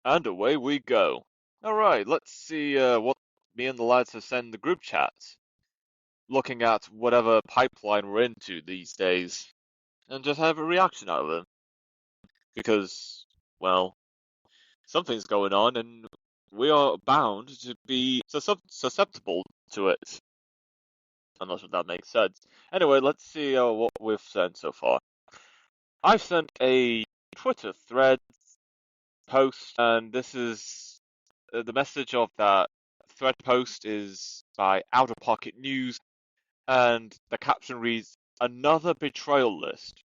And away we go. Alright, let's see what me and the lads have sent in the group chat. Looking at whatever pipeline we're into these days. And just have a reaction out of them. Because, well, something's going on and we are bound to be susceptible to it. Unless that makes sense. Anyway, let's see what we've sent so far. I've sent a Twitter thread post, and this is the message of that thread post is by Out of Pocket News, and the caption reads, "Another betrayal list."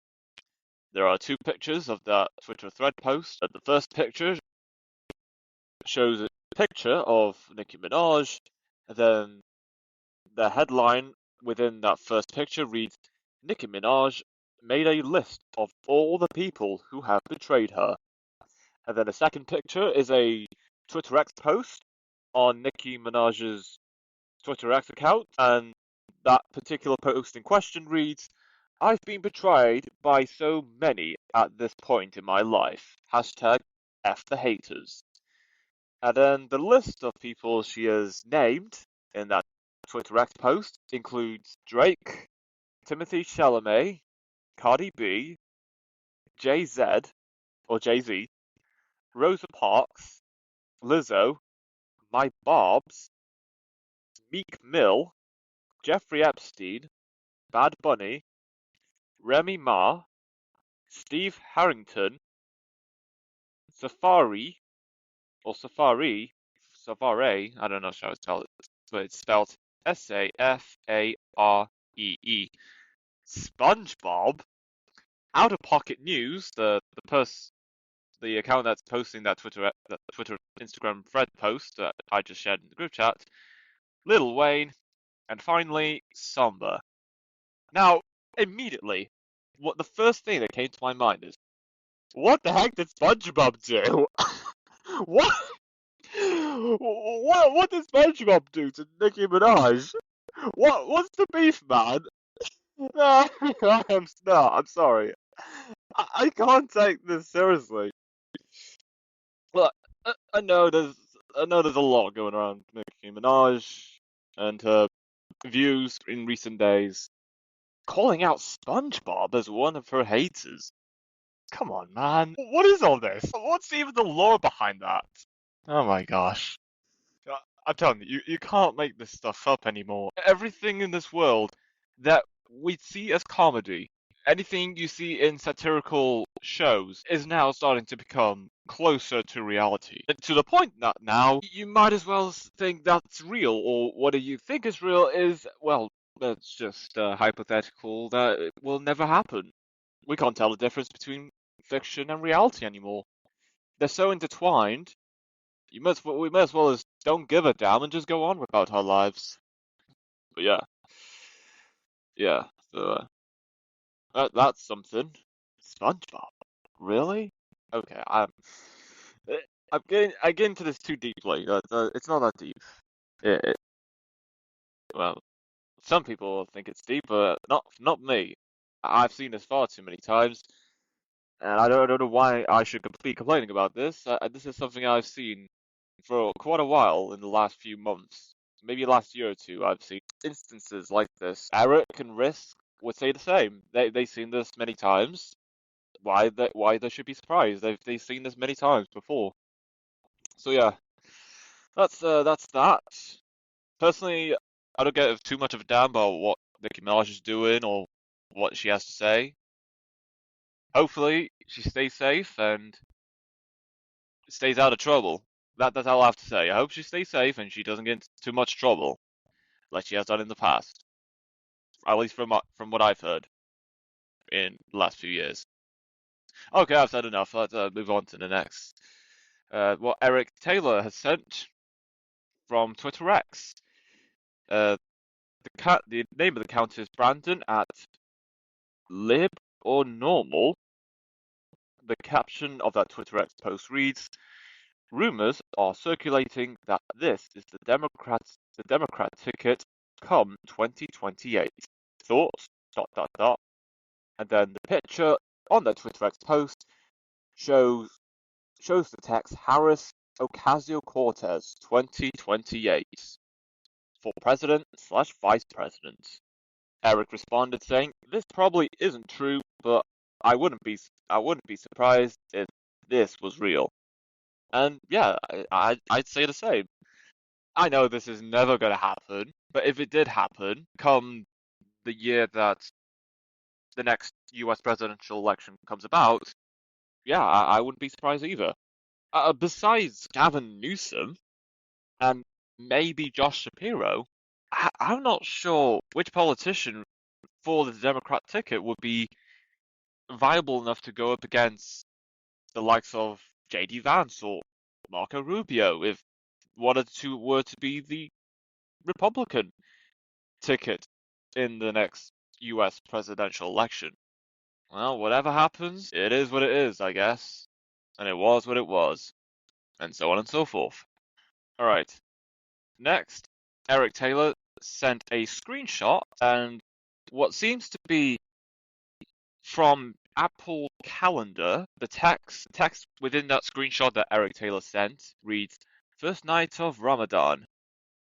There are two pictures of that Twitter thread post. The first picture shows a picture of Nicki Minaj, and then the headline within that first picture reads, "Nicki Minaj made a list of all the people who have betrayed her." And then the second picture is a Twitter X post on Nicki Minaj's Twitter X account, and that particular post in question reads, "I've been betrayed by so many at this point in my life. Hashtag F the haters." And then the list of people she has named in that Twitter X post includes Drake, Timothy Chalamet, Cardi B, Jay-Z, or Jay-Z, Rosa Parks, Lizzo, My Barbs, Meek Mill, Jeffrey Epstein, Bad Bunny, Remy Ma, Steve Harrington, Safari, or Safari, I don't know how to spell it, but it's spelled Safaree, SpongeBob, Out of Pocket News, the account that's posting that Twitter Instagram thread post that I just shared in the group chat, Lil Wayne, and finally Samba. Now, immediately, what the first thing that came to my mind is, what the heck did SpongeBob do? what? What did SpongeBob do to Nicki Minaj? What's the beef, man? No, I'm sorry. I can't take this seriously. Well, I know there's a lot going around Nicki Minaj and her views in recent days. Calling out SpongeBob as one of her haters. Come on, man. What is all this? What's even the lore behind that? Oh my gosh. I'm telling you, you can't make this stuff up anymore. Everything in this world that we see as comedy, anything you see in satirical shows, is now starting to become closer to reality. To the point that now you might as well think that's real, or what you think is real is, well, that's just hypothetical that it will never happen. We can't tell the difference between fiction and reality anymore. They're so intertwined. We may as well just don't give a damn and just go on about our lives. But yeah, yeah. So that's something. SpongeBob, really? Okay, eh, I get into this too deeply. It's not that deep. It, well, some people think it's deep, but not me. I've seen this far too many times, and I don't know why I should be complaining about this. This is something I've seen for quite a while in the last few months, maybe last year or two. I've seen instances like this. Eric and Risk would say the same. They've seen this many times. Why they should be surprised? They've seen this many times before. So yeah, that's that. Personally, I don't give too much of a damn about what Nicki Minaj is doing or what she has to say. Hopefully, she stays safe and stays out of trouble. That's all I have to say. I hope she stays safe and she doesn't get into too much trouble like she has done in the past. At least from what I've heard in the last few years. Okay, I've said enough. Let's move on to the next. What Eric Taylor has sent from Twitter X. Uh, the name of the account is Brandon at Lib or Normal. The caption of that Twitter X post reads, "Rumors are circulating that this is the Democrat ticket come 2028. Thoughts? Dot dot dot." And then the picture on that Twitter X post shows shows the text Harris Ocasio-Cortez 2028 for president/vice president. Eric responded saying, "This probably isn't true, but I wouldn't be surprised if this was real." And yeah, I'd say the same. I know this is never going to happen, but if it did happen, come the year that the next US presidential election comes about, yeah, I wouldn't be surprised either. Besides Gavin Newsom and maybe Josh Shapiro, I'm not sure which politician for the Democrat ticket would be viable enough to go up against the likes of J.D. Vance or Marco Rubio if one or two were to be the Republican ticket in the next US presidential election. Well, whatever happens, it is what it is, I guess. And it was what it was. And so on and so forth. Alright. Next, Eric Taylor sent a screenshot and what seems to be from Apple Calendar. The text within that screenshot that Eric Taylor sent reads, "First night of Ramadan.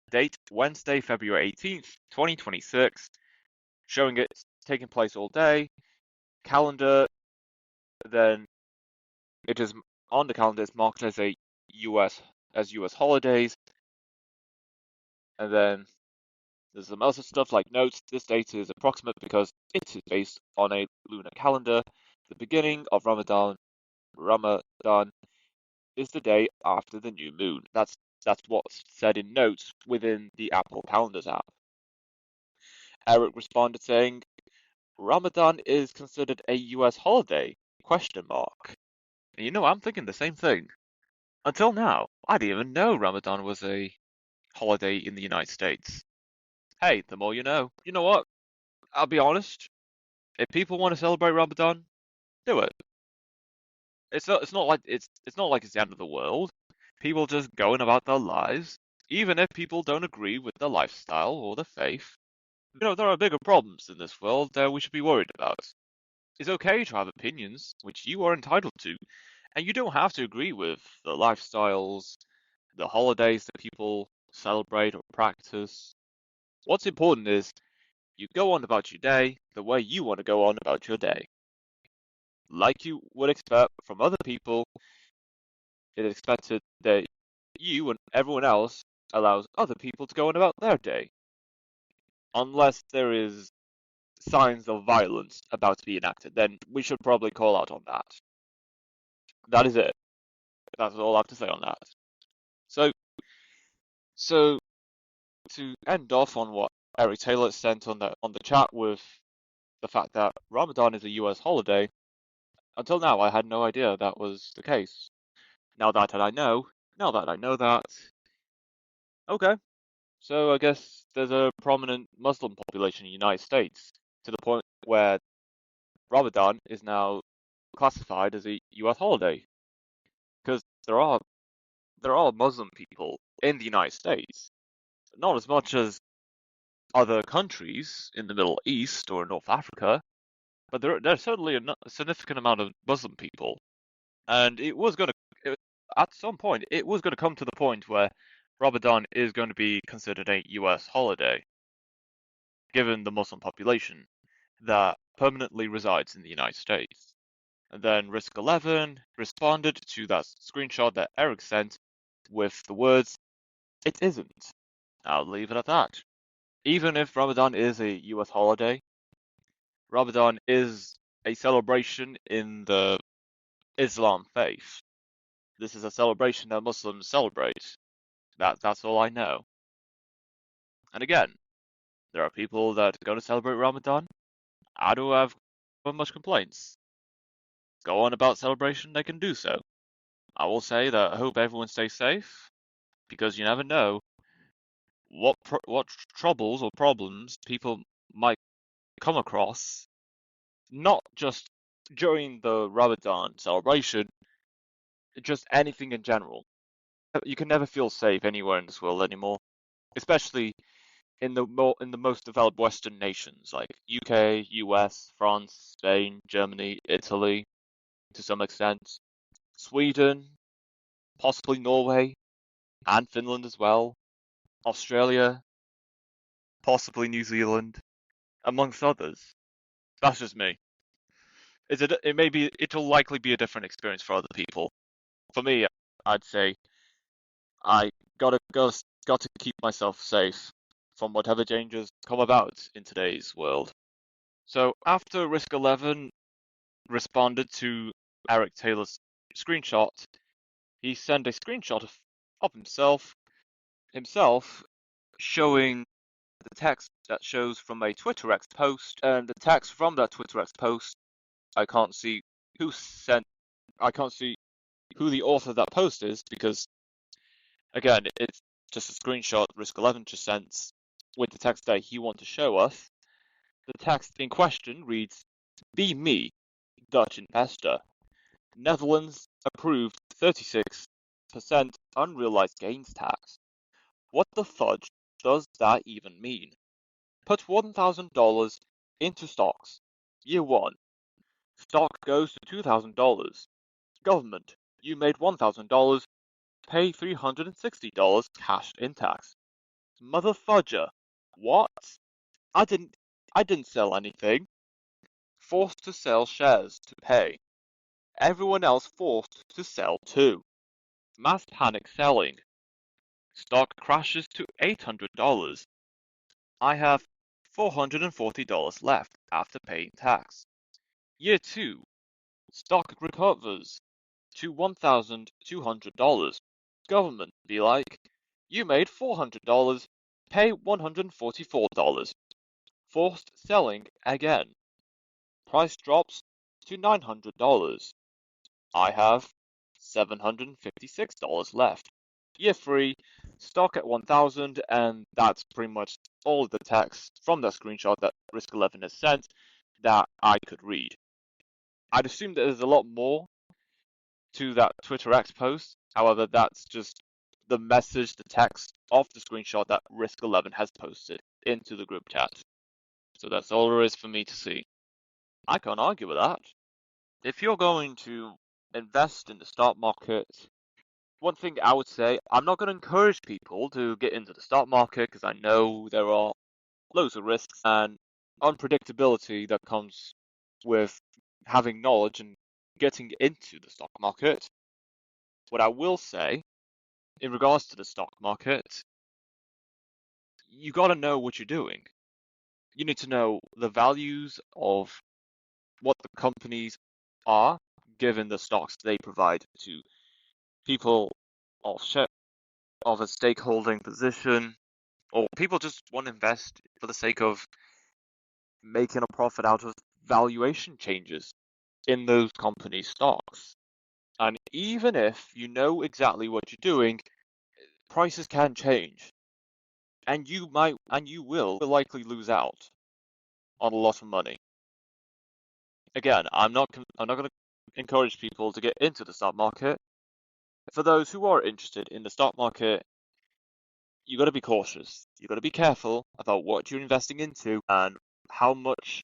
Date Wednesday, February 18th, 2026. Showing it taking place all day. Calendar, then it is on the calendar, it's marked as a US holidays. And then there's some other stuff like notes. This date is approximate because it is based on a lunar calendar. The beginning of Ramadan is the day after the new moon." That's what's said in notes within the Apple Calendars app. Eric responded saying, "Ramadan is considered a US holiday? Question mark." And you know, I'm thinking the same thing. Until now, I didn't even know Ramadan was a holiday in the United States. Hey, the more you know. You know what? I'll be honest. If people want to celebrate Ramadan, do it. It's not like it's not like it's the end of the world. People just going about their lives, even if people don't agree with their lifestyle or their faith. You know, there are bigger problems in this world that we should be worried about. It's okay to have opinions, which you are entitled to, and you don't have to agree with the lifestyles, the holidays that people celebrate or practice. What's important is you go on about your day the way you want to go on about your day. Like you would expect from other people, it is expected that you and everyone else allows other people to go on about their day. Unless there is signs of violence about to be enacted, then we should probably call out on that. That is it. That's all I have to say on that. So to end off on what Eric Taylor sent on the chat with the fact that Ramadan is a US holiday, until now I had no idea that was the case. Now that I know that, okay. So I guess there's a prominent Muslim population in the United States to the point where Ramadan is now classified as a US holiday. Because there are Muslim people in the United States. Not as much as other countries in the Middle East or North Africa, but there's certainly a significant amount of Muslim people. And at some point, it was going to come to the point where Ramadan is going to be considered a US holiday, given the Muslim population that permanently resides in the United States. And then Risk 11 responded to that screenshot that Eric sent with the words, "It isn't." I'll leave it at that. Even if Ramadan is a US holiday, Ramadan is a celebration in the Islam faith. This is a celebration that Muslims celebrate. That's all I know. And again, there are people that are going to celebrate Ramadan. I don't have much complaints. Go on about celebration, they can do so. I will say that I hope everyone stays safe, because you never know what troubles or problems people might come across, not just during the Ramadan celebration, just anything in general. You can never feel safe anywhere in this world anymore, especially in the most developed Western nations like UK, US, France, Spain, Germany, Italy, to some extent, Sweden, possibly Norway and Finland as well, Australia, possibly New Zealand, amongst others. That's just me. It'll likely be a different experience for other people. For me, I'd say I got to keep myself safe from whatever changes come about in today's world. So after Risk 11 responded to Eric Taylor's screenshot, he sent a screenshot of himself showing the text that shows from a Twitter X post, and the text from that Twitter X post, I can't see who sent, I can't see who the author of that post is because, again, it's just a screenshot Risk 11 just sent with the text that he wanted to show us. The text in question reads, "Be me, Dutch investor. Netherlands approved 36% unrealized gains tax. What the fudge does that even mean? Put $1,000 into stocks. Year 1. Stock goes to $2,000. Government, you made $1,000. Pay $360 cash in tax. Mother fudger. What? I didn't sell anything. Forced to sell shares to pay. Everyone else forced to sell too. Mass panic selling. Stock crashes to $800. I have $440 left after paying tax. Year 2. Stock recovers to $1,200. Government be like, you made $400, pay $144. Forced selling again. Price drops to $900. I have $756 left. Year 3, stock at 1,000, and that's pretty much all the text from that screenshot that Risk 11 has sent that I could read. I'd assume that there's a lot more to that Twitter X post. However, that's just the message, the text of the screenshot that Risk 11 has posted into the group chat. So that's all there is for me to see. I can't argue with that. If you're going to invest in the stock market, one thing I would say, I'm not going to encourage people to get into the stock market because I know there are loads of risks and unpredictability that comes with having knowledge and getting into the stock market. What I will say, in regards to the stock market, you got to know what you're doing. You need to know the values of what the companies are, given the stocks they provide to people of a stakeholding position, or people just want to invest for the sake of making a profit out of valuation changes in those companies' stocks. And even if you know exactly what you're doing, prices can change. And you will likely lose out on a lot of money. Again, I'm not going to encourage people to get into the stock market. For those who are interested in the stock market, you got to be cautious. You got to be careful about what you're investing into and how much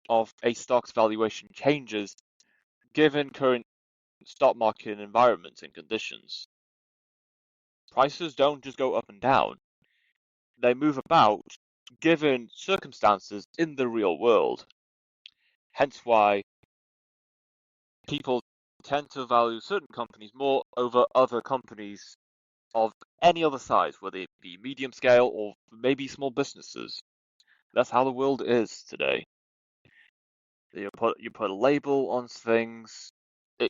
of a stock's valuation changes given current stock market environments and conditions. Prices don't just go up and down. They move about given circumstances in the real world. Hence why people tend to value certain companies more over other companies of any other size, whether it be medium scale or maybe small businesses. That's how the world is today. You put a label on things,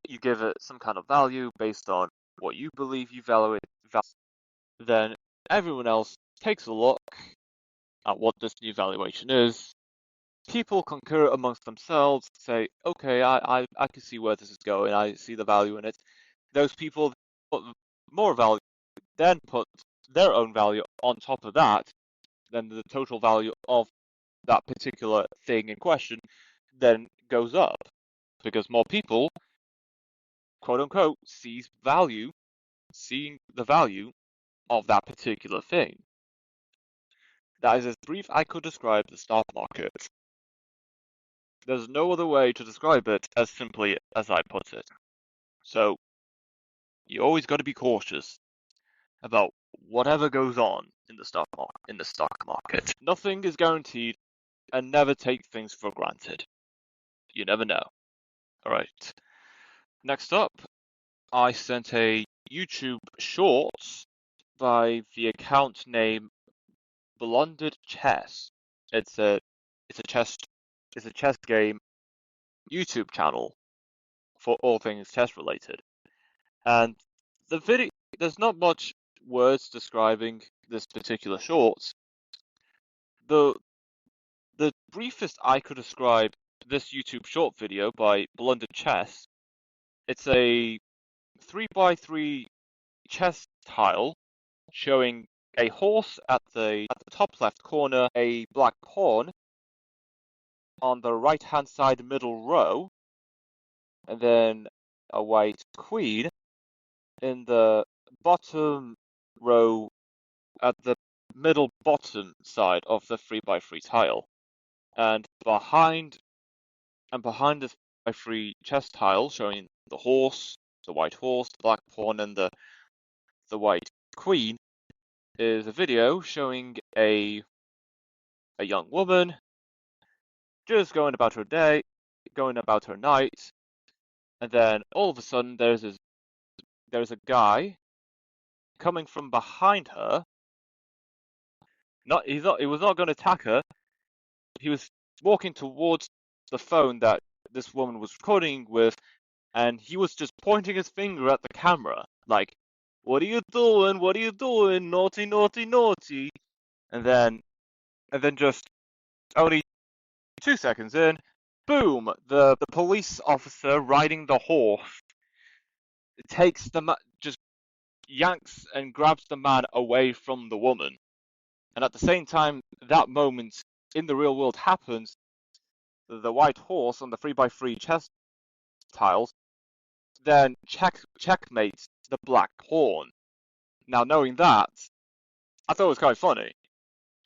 you give it some kind of value based on what you believe you value it, then everyone else takes a look at what this new valuation is. People concur amongst themselves, say, okay, I can see where this is going, I see the value in it. Those people put more value, then put their own value on top of that, then the total value of that particular thing in question then goes up because more people, quote unquote, seeing the value of that particular thing. That is as brief I could describe the stock market. There's no other way to describe it as simply as I put it. So, You always got to be cautious about whatever goes on in the stock market. Nothing is guaranteed, and never take things for granted. You never know. All right. Next up, I sent a YouTube Shorts by the account name Blundered Chess. It's a chess game YouTube channel for all things chess related. And the video, there's not much words describing this particular shorts. The briefest I could describe this YouTube short video by Blundered Chess, it's a 3x3 chess tile showing a horse at the top left corner, a black pawn on the right hand side middle row, and then a white queen in the bottom row at the middle bottom side of the 3x3 tile. And behind this 3x3 chess tile showing the horse, the white horse, the black pawn, and the white queen is a video showing a young woman just going about her day, going about her night, and then all of a sudden there's a guy coming from behind her. He was not going to attack her. He was walking towards the phone that this woman was recording with, and he was just pointing his finger at the camera, like, "What are you doing? What are you doing? Naughty, naughty, naughty!" And then just only 2 seconds in, boom! The police officer riding the horse just yanks and grabs the man away from the woman. And at the same time that moment in the real world happens, the white horse on the 3x3 chess tiles then checkmates the black pawn. Now, knowing that, I thought it was quite funny.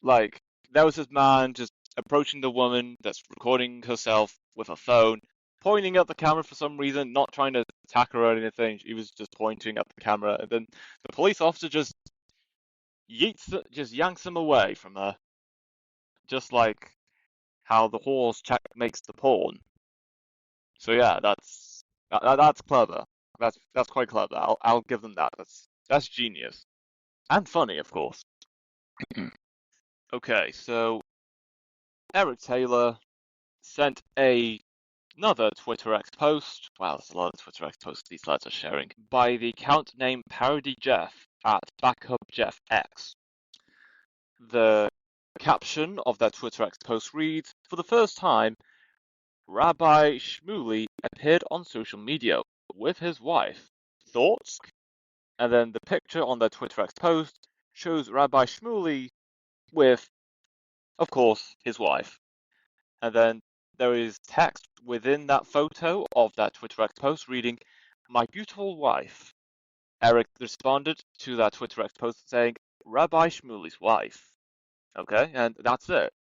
Like, there was this man just approaching the woman that's recording herself with a phone, pointing at the camera for some reason, not trying to attack her or anything. He was just pointing at the camera, and then the police officer just yanks him away from her, just like how the horse checkmates the pawn. So yeah, that's clever. That's quite clever. I'll give them that. That's genius and funny, of course. Okay, so Eric Taylor sent another Twitter X post. Wow, there's a lot of Twitter X posts these lads are sharing by the account name Parody Jeff at BackupJeffX. The caption of that Twitter X post reads, "For the first time, Rabbi Shmuley appeared on social media with his wife. Thoughts?" And then the picture on the Twitter X post shows Rabbi Shmuley with, of course, his wife. And then there is text within that photo of that Twitter X post reading, "My beautiful wife." Eric responded to that Twitter X post saying, "Rabbi Shmuley's wife." Okay, and that's it.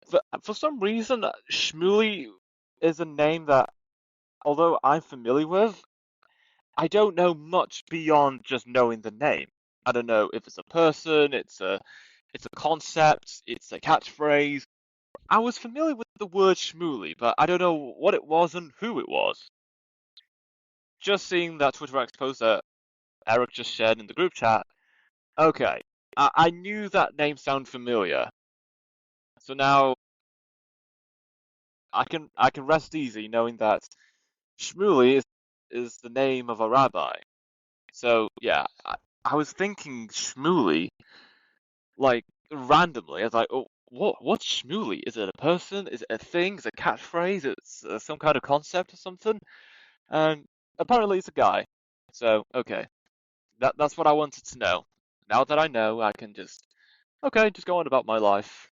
But for some reason, Shmuley is a name that, although I'm familiar with, I don't know much beyond just knowing the name. I don't know if it's a person, it's a concept, it's a catchphrase. I was familiar with the word Shmuley, but I don't know what it was and who it was. Just seeing that Twitter X post that Eric just shared in the group chat, okay, I knew that name sounded familiar. So now I can rest easy knowing that Shmuley is the name of a rabbi. So yeah, I was thinking Shmuley, like randomly. I was like, oh, what's Shmuley? Is it a person? Is it a thing? Is it a catchphrase? It's some kind of concept or something? And apparently it's a guy. So okay, that's what I wanted to know. Now that I know, I can just go on about my life.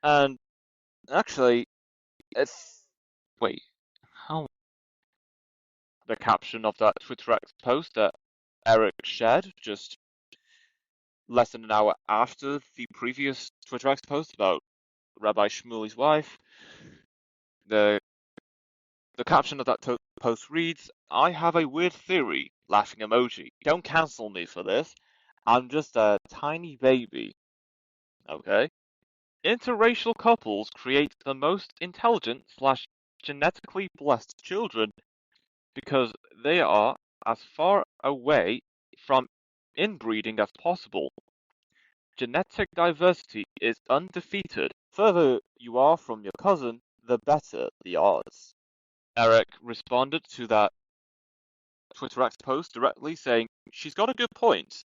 And actually, it's wait, how the caption of that Twitter X post that Eric shared just less than an hour after the previous Twitter X post about Rabbi Shmuley's wife. The caption of that post reads, "I have a weird theory laughing emoji. Don't cancel me for this. I'm just a tiny baby, okay? Interracial couples create the most intelligent slash genetically blessed children because they are as far away from inbreeding as possible. Genetic diversity is undefeated. The further you are from your cousin, the better the odds. Eric responded to that Twitter X post directly saying, she's got a good point.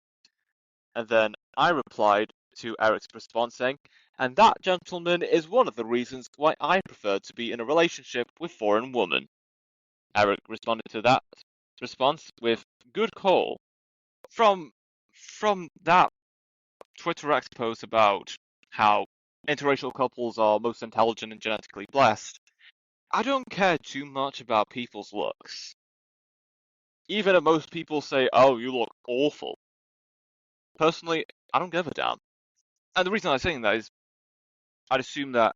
And then I replied to Eric's response saying, and that, gentleman, is one of the reasons why I prefer to be in a relationship with foreign women. Eric responded to that response with, good call. From that Twitter X post about how interracial couples are most intelligent and genetically blessed, I don't care too much about people's looks. Even if most people say, oh, you look awful. Personally, I don't give a damn. And the reason I'm saying that is I'd assume that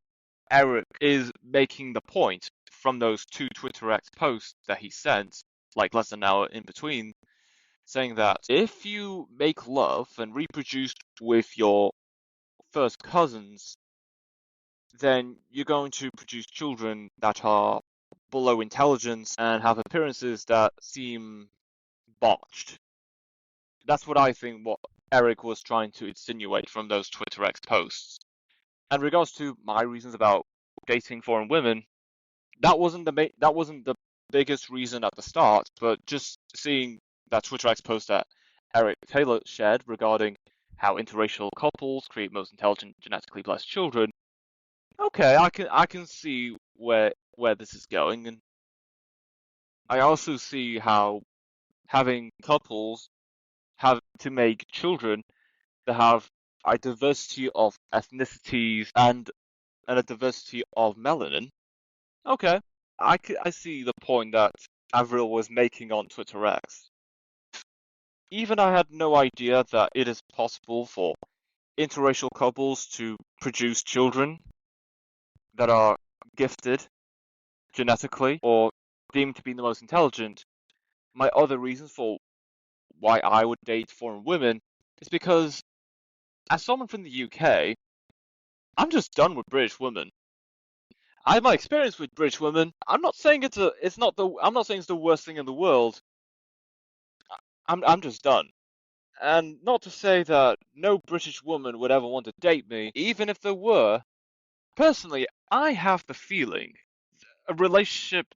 Eric is making the point from those two Twitter X posts that he sent, like less than an hour in between, saying that if you make love and reproduce with your first cousins, then you're going to produce children that are below intelligence and have appearances that seem botched. That's what I think what Eric was trying to insinuate from those Twitter X posts. And regards to my reasons about dating foreign women, that wasn't the biggest reason at the start, but just seeing that Twitter X post that Eric Taylor shared regarding how interracial couples create most intelligent genetically blessed children. Okay, I can see where this is going, and I also see how having couples have to make children that have a diversity of ethnicities and a diversity of melanin. Okay, I see the point that Avril was making on Twitter X. Even I had no idea that it is possible for interracial couples to produce children that are gifted genetically or deemed to be the most intelligent. My other reasons for why I would date foreign women is because, as someone from the UK, I'm just done with British women. I have my experience with British women. I'm not saying I'm not saying it's the worst thing in the world. I'm just done. And not to say that no British woman would ever want to date me, even if there were. Personally, I have the feeling a relationship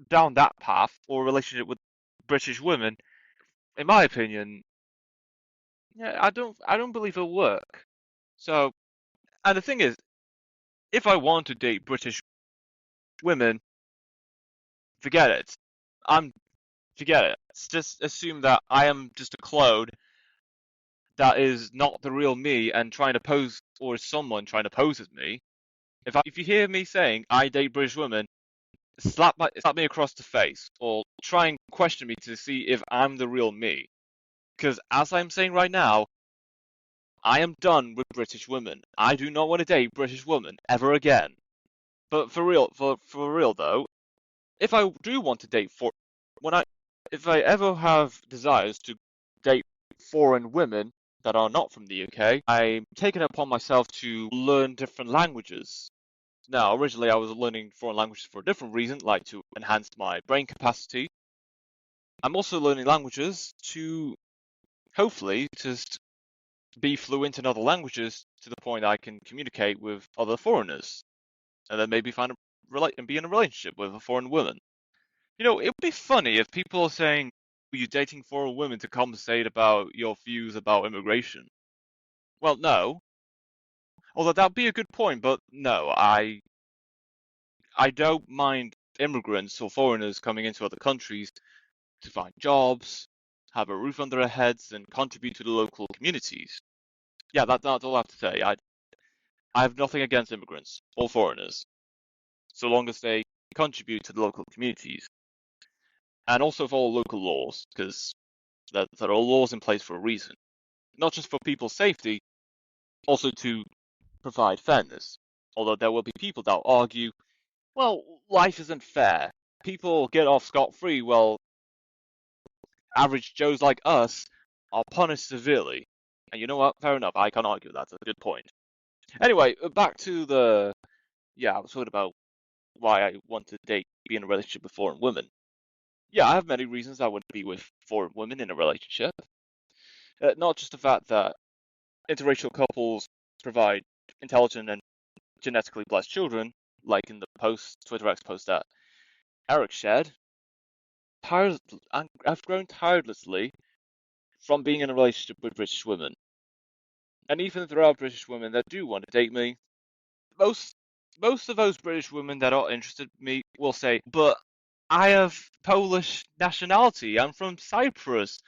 down that path, or a relationship with British women, in my opinion, yeah, I don't believe it'll work. So, and the thing is, if I want to date British women, forget it. I'm forget it. Just assume that I am just a clone that is not the real me and trying to pose, or is someone trying to pose as me. If you hear me saying I date British women, slap me across the face, or try and question me to see if I'm the real me. Because as I'm saying right now, I am done with British women. I do not want to date British women ever again. But for real though, if I do want to date if I ever have desires to date foreign women that are not from the UK, I'm taking it upon myself to learn different languages. Now, originally I was learning foreign languages for a different reason, like to enhance my brain capacity. I'm also learning languages to hopefully just be fluent in other languages to the point I can communicate with other foreigners, and then maybe and be in a relationship with a foreign woman. You know, it would be funny if people are saying you're dating foreign women to compensate about your views about immigration. Well, no. Although that'd be a good point, but no, I don't mind immigrants or foreigners coming into other countries to find jobs, have a roof under their heads, and contribute to the local communities. Yeah, that's all I have to say. I have nothing against immigrants or foreigners, so long as they contribute to the local communities. And also follow local laws, because there are laws in place for a reason. Not just for people's safety, also to provide fairness. Although there will be people that will argue, well, life isn't fair. People get off scot-free, well, average Joes like us are punished severely. And you know what? Fair enough. I can't argue that's a good point. Anyway, back to the I was talking about why I want to be in a relationship with foreign women. Yeah, I have many reasons I would be with foreign women in a relationship. Not just the fact that interracial couples provide intelligent and genetically blessed children, like in the Twitter X post that Eric shared. I've grown tirelessly from being in a relationship with British women. And even if there are British women that do want to date me, most most of those British women that are interested in me will say, "But I have Polish nationality. I'm from Cyprus.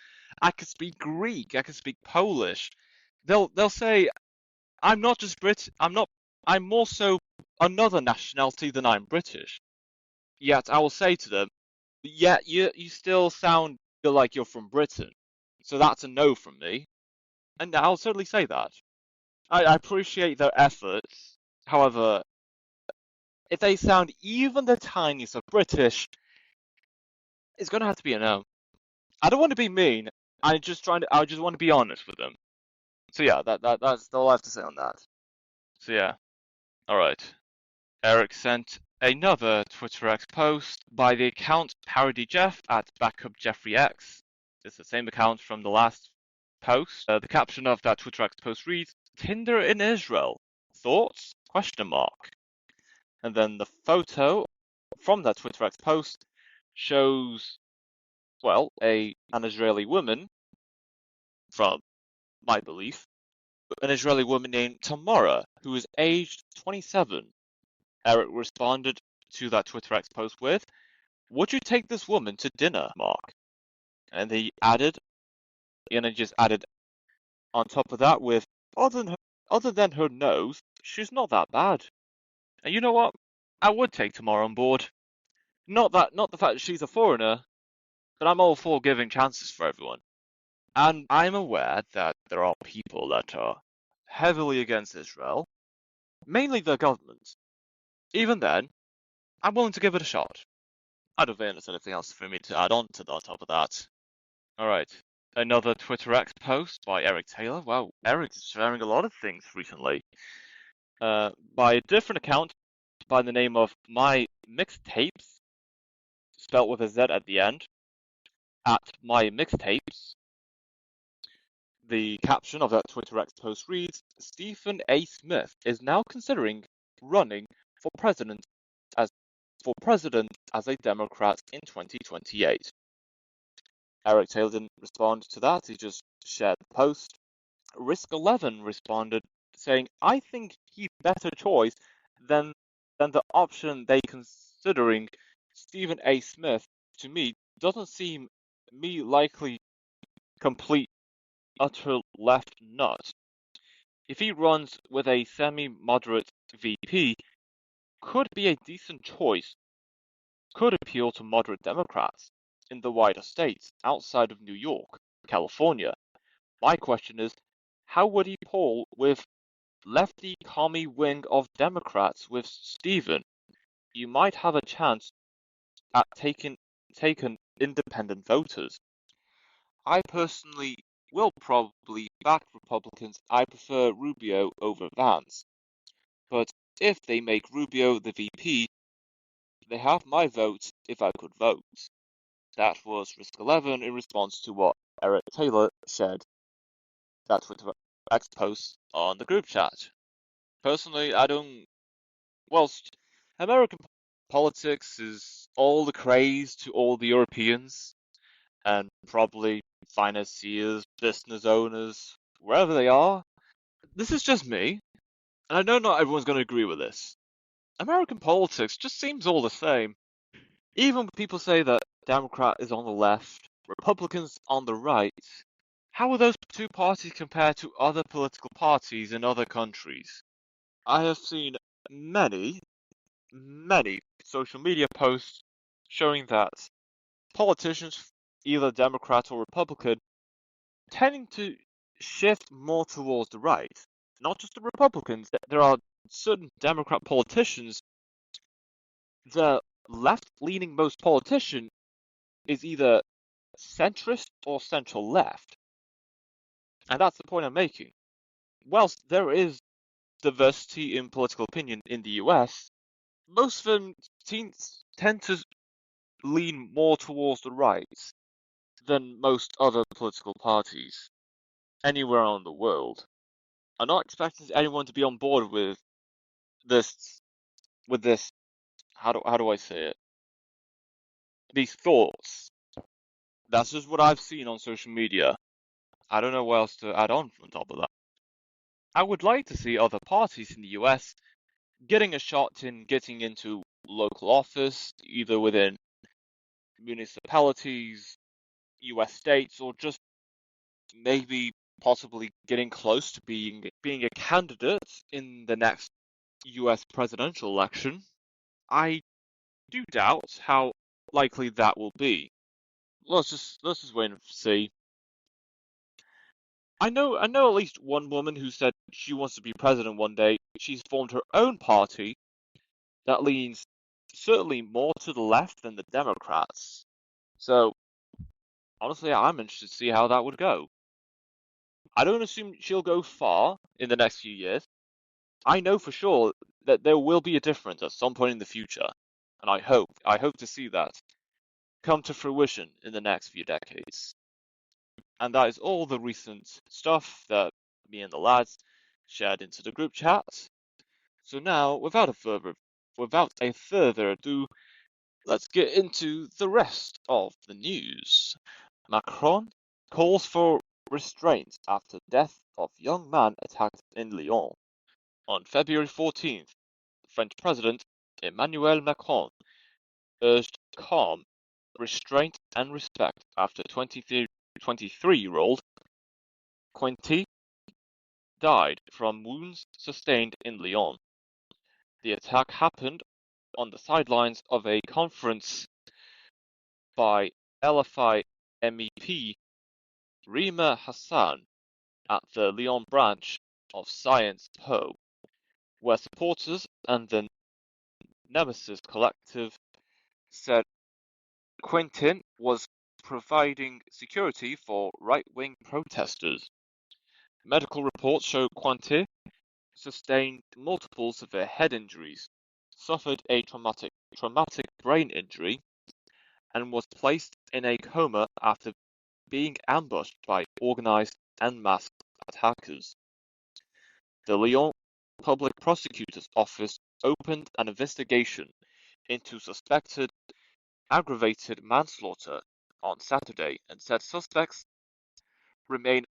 I can speak Greek. I can speak Polish." They'll say, "I'm not just Brit. I'm also another nationality than I'm British." Yet I will say to them, "Yeah, you still sound like you're from Britain, so that's a no from me." And I'll certainly say that. I appreciate their efforts. However, if they sound even the tiniest of British, it's gonna have to be a no. I don't want to be mean. I just want to be honest with them. So yeah, that's all I have to say on that. So yeah, all right. Eric sent another Twitter X post by the account Parody Jeff at BackupJeffreyX. It's the same account from the last post. The caption of that Twitter X post reads, "Tinder in Israel. Thoughts? Question mark." And then the photo from that Twitter X post shows, well, an Israeli woman, from my belief, an Israeli woman named Tamara, who is aged 27. Eric responded to that Twitter X post with, "Would you take this woman to dinner, Mark?" And he just added on top of that with, other than her nose, she's not that bad. And you know what? I would take Tamara on board. Not the fact that she's a foreigner, but I'm all for giving chances for everyone. And I'm aware that there are people that are heavily against Israel, mainly the government. Even then, I'm willing to give it a shot. I don't think there's anything else for me to add on to the top of that. Alright, another Twitter X post by Eric Taylor. Wow, Eric's sharing a lot of things recently. By a different account by the name of My Mixtapes, spelt with a Z at the end, at My Mixtapes. The caption of that Twitter X post reads, "Stephen A. Smith is now considering running for president as a Democrat in 2028. Eric Taylor didn't respond to that, he just shared the post. Risk 11 responded, saying, "I think he's a better choice than the option they considering. Stephen A. Smith, to me, doesn't seem me likely complete utter left nut. If he runs with a semi-moderate VP, could be a decent choice, could appeal to moderate Democrats in the wider states outside of New York, California. My question is, how would he poll with lefty commie wing of Democrats with Stephen? You might have a chance at taking independent voters. I personally will probably back Republicans. I prefer Rubio over Vance. But if they make Rubio the VP, they have my vote if I could vote." That was Risk 11 in response to what Eric Taylor shared that Twitter X post on the group chat. Personally, I don't. Whilst American politics is all the craze to all the Europeans, and probably financiers, business owners, wherever they are, this is just me, and I know not everyone's going to agree with this. American politics just seems all the same. Even when people say that Democrat is on the left, Republicans on the right, how will those two parties compare to other political parties in other countries? I have seen many social media posts showing that politicians, either Democrat or Republican, tending to shift more towards the right. Not just the Republicans. There are certain Democrat politicians, the left-leaning most politician is either centrist or central left. And that's the point I'm making. Whilst there is diversity in political opinion in the US, most of them tend to lean more towards the right than most other political parties anywhere around the world. I'm not expecting anyone to be on board with this, how do I say it? These thoughts. That's just what I've seen on social media. I don't know what else to add on top of that. I would like to see other parties in the US getting a shot in getting into local office, either within municipalities, US states, or just maybe possibly getting close to being a candidate in the next US presidential election. I do doubt how likely that will be. Let's just wait and see. I know at least one woman who said she wants to be president one day. She's formed her own party that leans certainly more to the left than the Democrats. So honestly, I'm interested to see how that would go. I don't assume she'll go far in the next few years. I know for sure that there will be a difference at some point in the future, and I hope to see that come to fruition in the next few decades. And that is all the recent stuff that me and the lads shared into the group chat. So now, without a further ado, let's get into the rest of the news. Macron calls for restraint after death of young man attacked in Lyon. On February 14th, French President Emmanuel Macron urged calm, restraint and respect after 23-year-old Quentin died from wounds sustained in Lyon. The attack happened on the sidelines of a conference by LFI MEP Rima Hassan at the Lyon branch of Sciences Po, where supporters and the Nemesis Collective said Quentin was providing security for right-wing protesters. Medical reports show Quentin sustained multiple severe head injuries, suffered a traumatic brain injury, and was placed in a coma after being ambushed by organized and masked attackers. The Lyon Public Prosecutor's Office opened an investigation into suspected aggravated manslaughter on Saturday and said suspects remain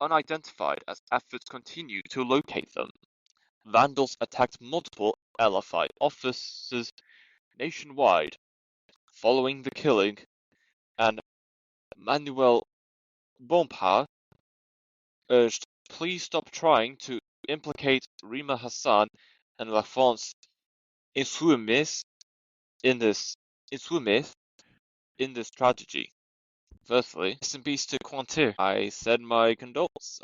unidentified as efforts continue to locate them. Vandals attacked multiple LFI offices nationwide following the killing, and Manuel Bompard urged, "Please stop trying to implicate Rima Hassan and La France Insoumise in this tragedy." Firstly, rest in peace to Quentin. I send my condolences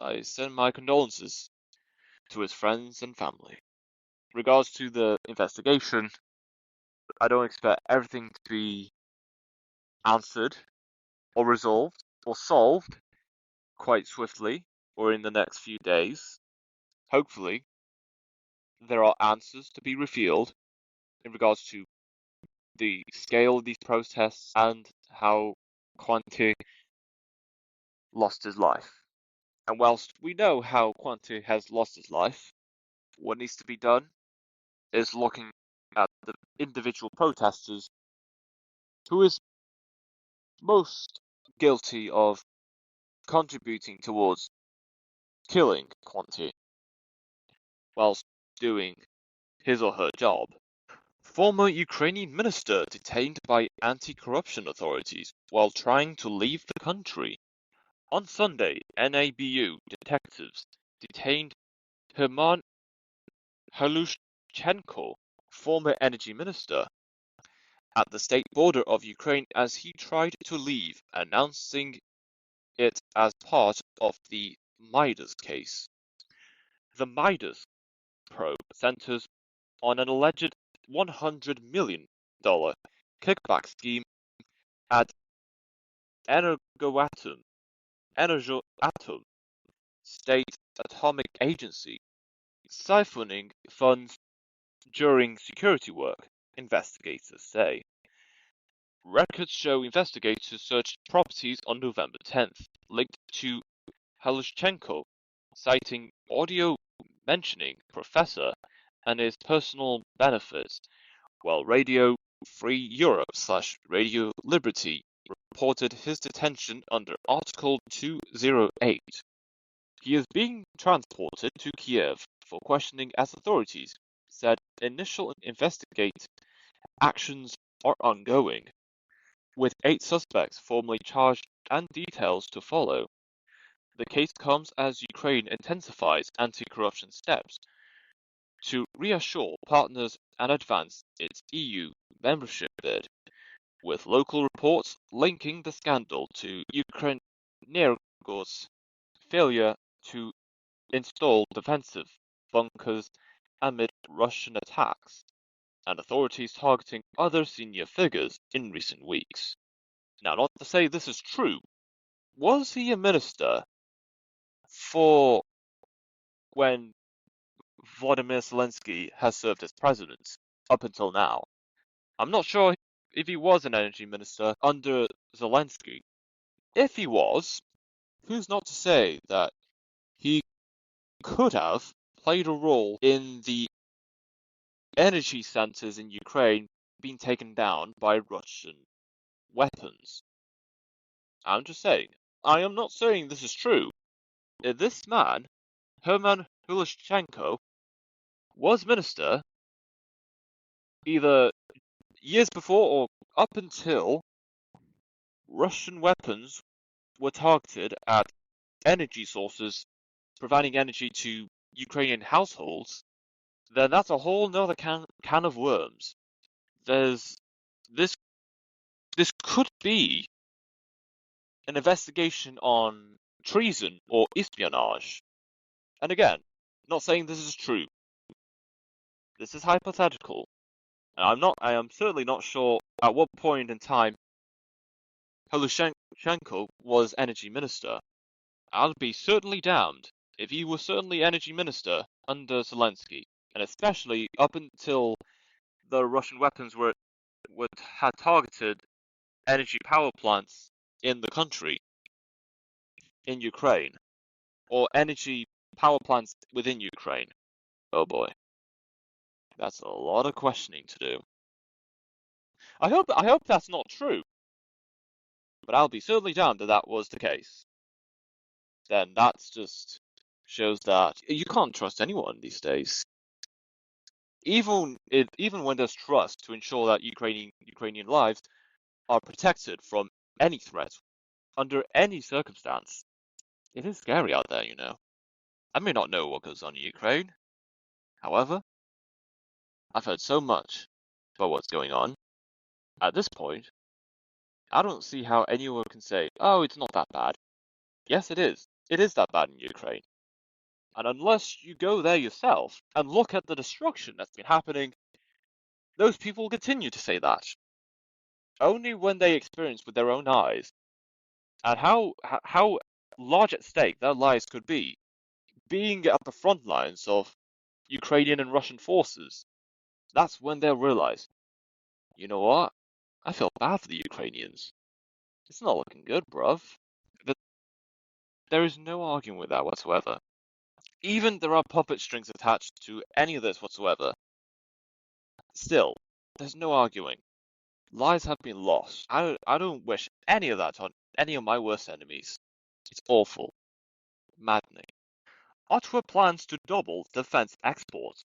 to his friends and family. In regards to the investigation, I don't expect everything to be answered or resolved or solved quite swiftly or in the next few days. Hopefully, there are answers to be revealed in regards to the scale of these protests and how Quentin lost his life. And whilst we know how Quentin has lost his life, what needs to be done is looking at the individual protesters who is most guilty of contributing towards killing Quentin whilst doing his or her job. Former Ukrainian minister detained by anti-corruption authorities while trying to leave the country. On Sunday, NABU detectives detained Herman Halushchenko, former energy minister, at the state border of Ukraine as he tried to leave, announcing it as part of the Midas case. The Midas probe centers on an alleged $100 million kickback scheme at Energoatom, Energoatom, state atomic agency, siphoning funds during security work, investigators say. Records show investigators searched properties on November 10th, linked to Halushchenko, citing audio mentioning Professor and his personal benefits, while Radio Free Europe / Radio Liberty reported his detention under Article 208. He is being transported to Kiev for questioning as authorities said initial investigate actions are ongoing, with 8 suspects formally charged and details to follow. The case comes as Ukraine intensifies anti-corruption steps to reassure partners and advance its EU membership bid, with local reports linking the scandal to Ukraine's failure to install defensive bunkers amid Russian attacks, and authorities targeting other senior figures in recent weeks. Now, not to say this is true, was he a minister for when Volodymyr Zelensky has served as president up until now? I'm not sure if he was an energy minister under Zelensky. If he was, who's not to say that he could have played a role in the energy centers in Ukraine being taken down by Russian weapons? I'm just saying. I am not saying this is true. This man, Herman Hulashchenko, was minister either years before or up until Russian weapons were targeted at energy sources providing energy to Ukrainian households, then that's a whole nother can of worms. There's this could be an investigation on treason or espionage. And again, not saying this is true. This is hypothetical. And I am certainly not sure at what point in time Halushchenko was energy minister. I'll be certainly damned if he was certainly energy minister under Zelensky, and especially up until the Russian weapons had targeted energy power plants in the country, in Ukraine, or energy power plants within Ukraine. Oh boy, that's a lot of questioning to do. I hope that's not true, but I'll be certainly damned if that was the case. Then that's just shows that you can't trust anyone these days. Even when there's trust to ensure that Ukrainian lives are protected from any threat under any circumstance, it is scary out there, you know. I may not know what goes on in Ukraine. However, I've heard so much about what's going on. At this point, I don't see how anyone can say, oh, it's not that bad. Yes, it is. It is that bad in Ukraine. And unless you go there yourself and look at the destruction that's been happening, those people will continue to say that. Only when they experience with their own eyes and how large at stake their lives could be, being at the front lines of Ukrainian and Russian forces, that's when they'll realize, you know what? I feel bad for the Ukrainians. It's not looking good, bruv. There is no arguing with that whatsoever. Even there are puppet strings attached to any of this whatsoever. Still, there's no arguing. Lives have been lost. I don't wish any of that on any of my worst enemies. It's awful. Maddening. Ottawa plans to double defense exports,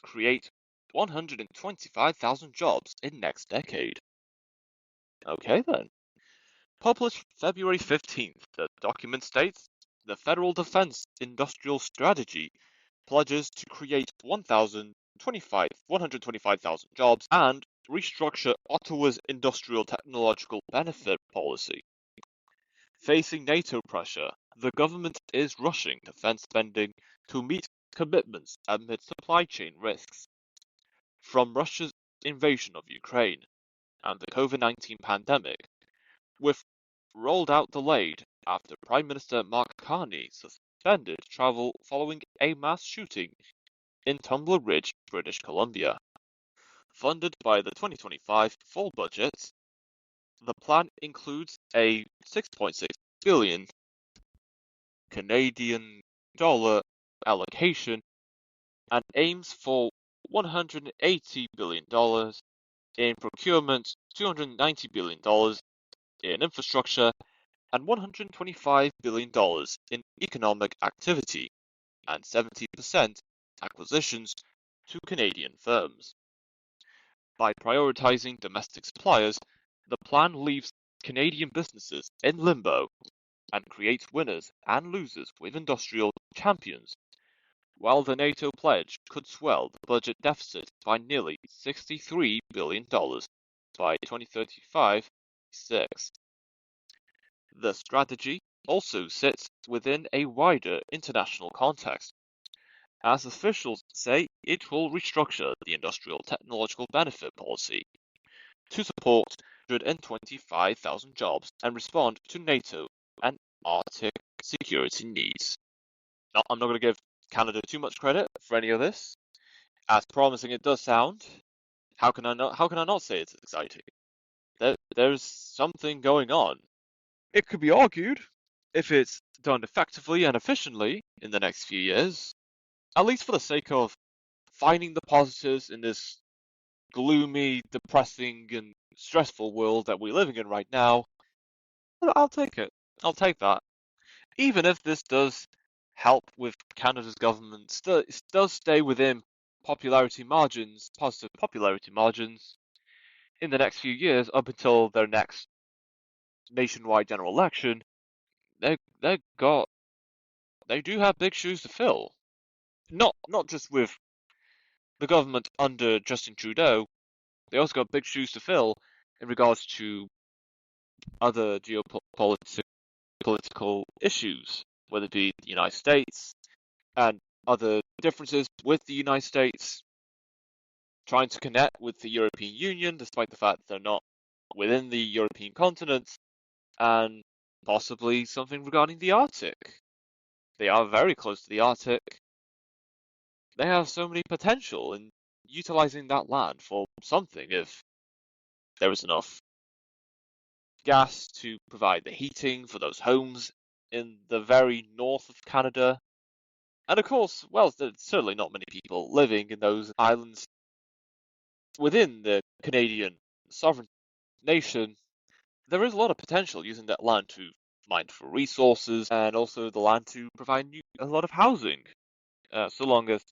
create 125,000 jobs in next decade. Okay then. Published February 15th, the document states the Federal Defense Industrial Strategy pledges to create 125,000 jobs and restructure Ottawa's industrial technological benefit policy. Facing NATO pressure, the government is rushing defense spending to meet commitments amid supply chain risks. From Russia's invasion of Ukraine and the COVID-19 pandemic, with rolled out delayed after Prime Minister Mark Carney suspended travel following a mass shooting in Tumbler Ridge, British Columbia. Funded by the 2025 full budget, the plan includes a 6.6 billion Canadian dollar allocation and aims for $180 billion in procurement, $290 billion in infrastructure, and $125 billion in economic activity, and 70% acquisitions to Canadian firms. By prioritizing domestic suppliers, the plan leaves Canadian businesses in limbo and creates winners and losers with industrial champions, while the NATO pledge could swell the budget deficit by nearly $63 billion by 2035-6. The strategy also sits within a wider international context, as officials say it will restructure the industrial technological benefit policy to support 125,000 jobs and respond to NATO and Arctic security needs. Now, I'm not going to give Canada too much credit for any of this. As promising it does sound, how can I not say it's exciting? There's something going on. It could be argued, if it's done effectively and efficiently in the next few years, at least for the sake of finding the positives in this gloomy, depressing, and stressful world that we're living in right now, I'll take it. I'll take that. Even if this does help with Canada's government, does stay within popularity margins, positive popularity margins, in the next few years up until their next nationwide general election, they do have big shoes to fill. Not just with the government under Justin Trudeau, they also got big shoes to fill in regards to other geopolitical issues, whether it be the United States and other differences with the United States, trying to connect with the European Union despite the fact they're not within the European continent, and possibly something regarding the Arctic. They are very close to the Arctic. They have so many potential in utilizing that land for something if there is enough gas to provide the heating for those homes in the very north of Canada. And of course, well, there's certainly not many people living in those islands within the Canadian sovereign nation. There is a lot of potential using that land to mine for resources and also the land to provide a lot of housing, so long as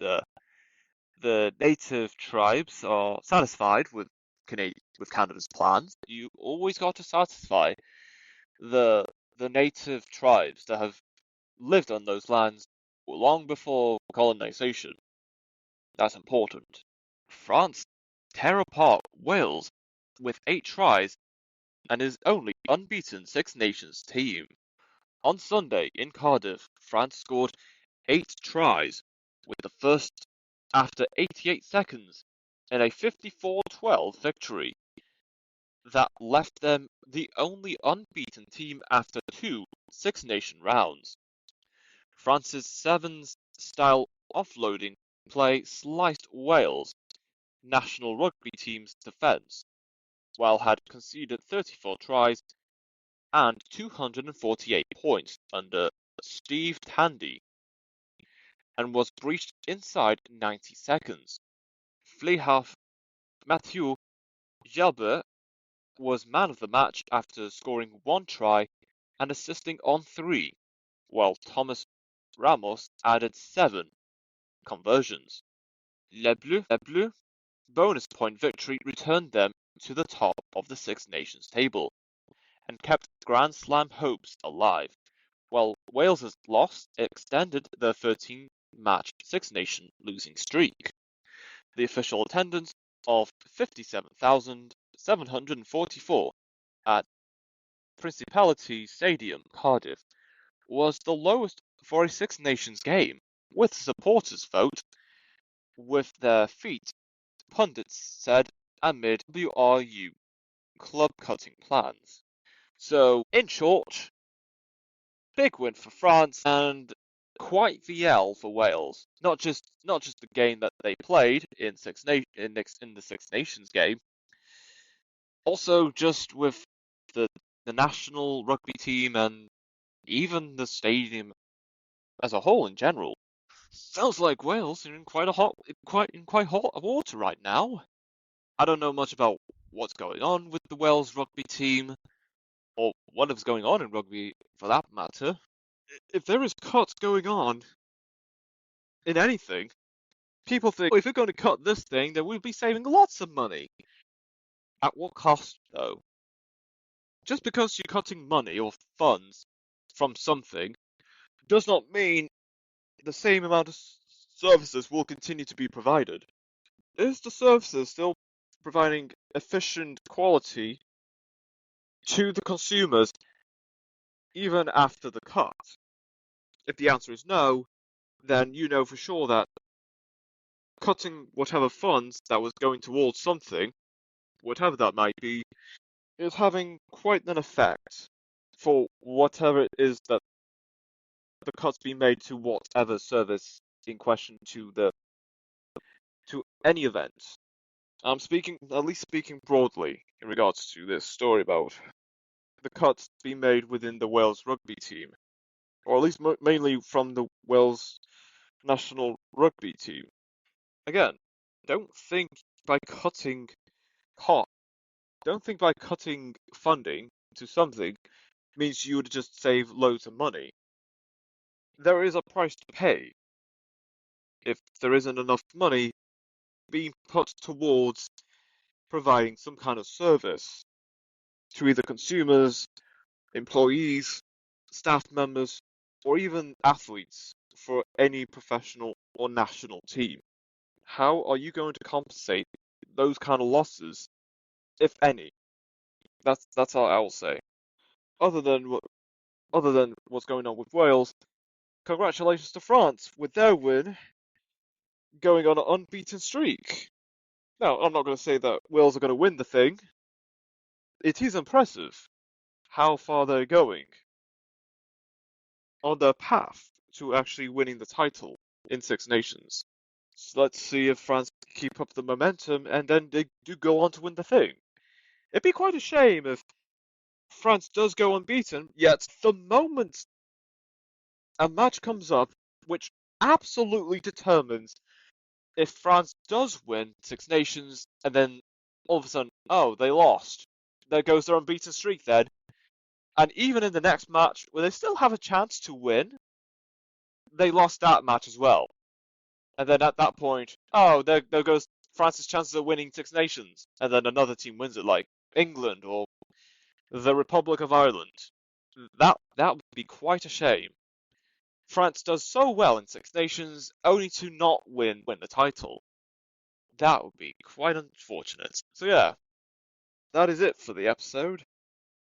the native tribes are satisfied with Canada's plans. You always got to satisfy the native tribes that have lived on those lands long before colonization. That's important. France tear apart Wales with 8 tries and is only unbeaten Six Nations team. On Sunday in Cardiff, France scored 8 tries, with the first after 88 seconds in a 54-12 victory that left them the only unbeaten team after 2 Six Nation rounds. France's sevens-style offloading play sliced Wales' national rugby team's defence, while had conceded 34 tries and 248 points under Steve Tandy, and was breached inside 90 seconds. Flehalf Mathieu Jalbert was man of the match after scoring 1 try and assisting on 3, while Thomas Ramos added 7 conversions. Les Bleus bonus point victory returned them to the top of the Six Nations table and kept Grand Slam hopes alive, while Wales's loss extended the 13-match Six Nation losing streak. The official attendance of 57,744 at Principality Stadium, Cardiff, was the lowest for a Six Nations game, with supporters vote with their feet, pundits said, amid WRU club-cutting plans. So, in short, big win for France and quite the L for Wales. Not just the game that they played in the Six Nations game, also just with the the national rugby team and even the stadium as a whole in general. Sounds like Wales are in quite hot water right now. I don't know much about what's going on with the Wales rugby team, or what is going on in rugby for that matter. If there is cuts going on in anything, people think, "Oh, if we're going to cut this thing, then we'll be saving lots of money." At what cost, though? Just because you're cutting money or funds from something does not mean the same amount of services will continue to be provided. Is the services still providing efficient quality to the consumers even after the cut? If the answer is no, then you know for sure that cutting whatever funds that was going towards something, whatever that might be, is having quite an effect for whatever it is that the cuts being made to whatever service in question to any event. I'm speaking, at least speaking broadly in regards to this story about the cuts being made within the Wales rugby team, or at least mainly from the Wales national rugby team. Again, don't think by cutting cost, don't think by cutting funding to something means you would just save loads of money. There is a price to pay if there isn't enough money being put towards providing some kind of service to either consumers, employees, staff members, or even athletes for any professional or national team. How are you going to compensate those kind of losses, if any? That's all I will say. Other than what's going on with Wales, congratulations to France with their win, going on an unbeaten streak. Now, I'm not going to say that Wales are going to win the thing. It is impressive how far they're going on their path to actually winning the title in Six Nations. So let's see if France keep up the momentum and then they do go on to win the thing. It'd be quite a shame if France does go unbeaten, yet the moment a match comes up which absolutely determines if France does win Six Nations and then all of a sudden, oh, they lost. There goes their unbeaten streak then. And even in the next match, where they still have a chance to win, they lost that match as well. And then at that point, oh, there goes France's chances of winning Six Nations. And then another team wins it, like England or the Republic of Ireland. That would be quite a shame. France does so well in Six Nations, only to not win the title. That would be quite unfortunate. So yeah, that is it for the episode.